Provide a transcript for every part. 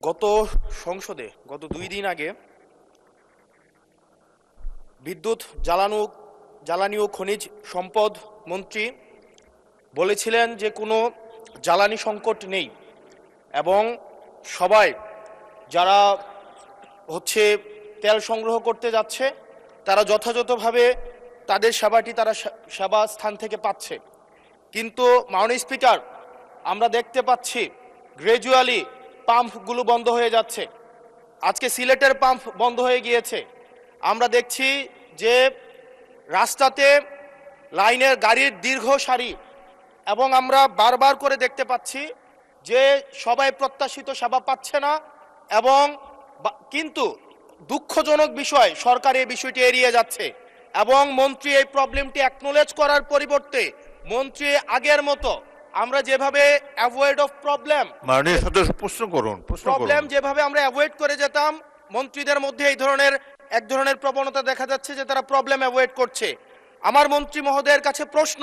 গত সংসদে গত 2 দিন আগে বিদ্যুৎ জ্বালানি ও খনিজ সম্পদ মন্ত্রী বলেছিলেন যে কোনো জ্বালানি সংকট নেই এবং সবাই যারা তেল সংগ্রহ করতে যাচ্ছে তারা যথাযথভাবে তাদের সেবাটি তারা সেবা স্থান থেকে পাচ্ছে। কিন্তু মাননীয় স্পিকার, আমরা দেখতে পাচ্ছি গ্র্যাজুয়ালি পাম্পগুলো বন্ধ হয়ে যাচ্ছে। আজকে সিলেটের পাম্প বন্ধ হয়ে গিয়েছে। আমরা দেখছি যে রাস্তাতে লাইনের গাড়ির দীর্ঘ সারি এবং আমরা বারবার করে দেখতে পাচ্ছি যে সবাই প্রত্যাশিত সেবা পাচ্ছে না এবং কিন্তু দুঃখজনক বিষয় সরকার এই বিষয়টি এড়িয়ে যাচ্ছে এবং মন্ত্রী এই প্রবলেমটি অ্যাকনোলেজ করার পরিবর্তে মন্ত্রী আগের মতো আমরা যেভাবে অ্যাভয়েড অফ প্রবলেম মাননীয় সদস্য প্রশ্ন করুন প্রবলেম যেভাবে আমরা অ্যাভয়েড করে যেতাম, মন্ত্রীদের মধ্যে এক ধরনের প্রবণতা দেখা যাচ্ছে যে তারা প্রবলেম অ্যাভয়েড করছে। আমার মন্ত্রী মহোদয়ের কাছে প্রশ্ন,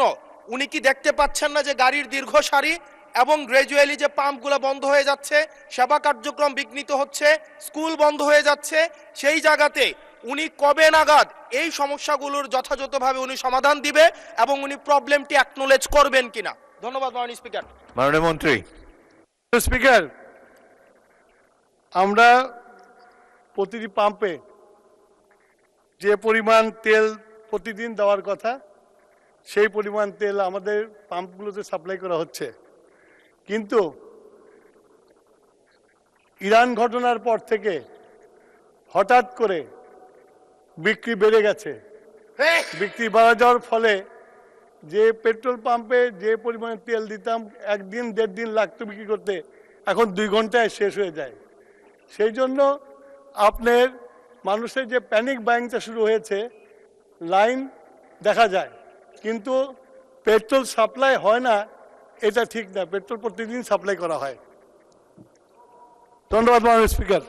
উনি কি দেখতে পাচ্ছেন না যে গাড়ির দীর্ঘ সারি এবং গ্র্যাজুয়ালি যে পাম্পগুলো বন্ধ হয়ে যাচ্ছে, সেবা কার্যক্রম বিঘ্নিত হচ্ছে, স্কুল বন্ধ হয়ে যাচ্ছে, সেই জায়গাতে উনি কবে নাগাদ এই সমস্যাগুলোর যথাযথভাবে উনি সমাধান দিবে এবং উনি প্রবলেমটি অ্যাকনোলেজ করবেন কিনা? ধন্যবাদ মাননীয় স্পিকার। মাননীয় মন্ত্রী। স্পিকার, আমরা প্রতিটি পাম্পে যে পরিমাণ তেল প্রতিদিন দেওয়ার কথা সেই পরিমাণ তেল আমাদের পাম্পগুলোতে সাপ্লাই করা হচ্ছে, কিন্তু ইরান ঘটনার পর থেকে হঠাৎ করে বিক্রি বেড়ে গেছে। বিক্রি বাড়া যাওয়ার ফলে যে পেট্রোল পাম্পে যে পরিমাণে তেল দিতাম 1 দিন 1.5 দিন লাগতো বিক্রি করতে, এখন 2 ঘন্টায় শেষ হয়ে যায়। সেই জন্য আপনার মানুষের যে প্যানিক বাইংটা শুরু হয়েছে, লাইন দেখা যায় কিন্তু পেট্রোল সাপ্লাই হয় না, এটা ঠিক না। পেট্রোল প্রতিদিন সাপ্লাই করা হয়। ধন্যবাদ মাননীয় স্পিকার।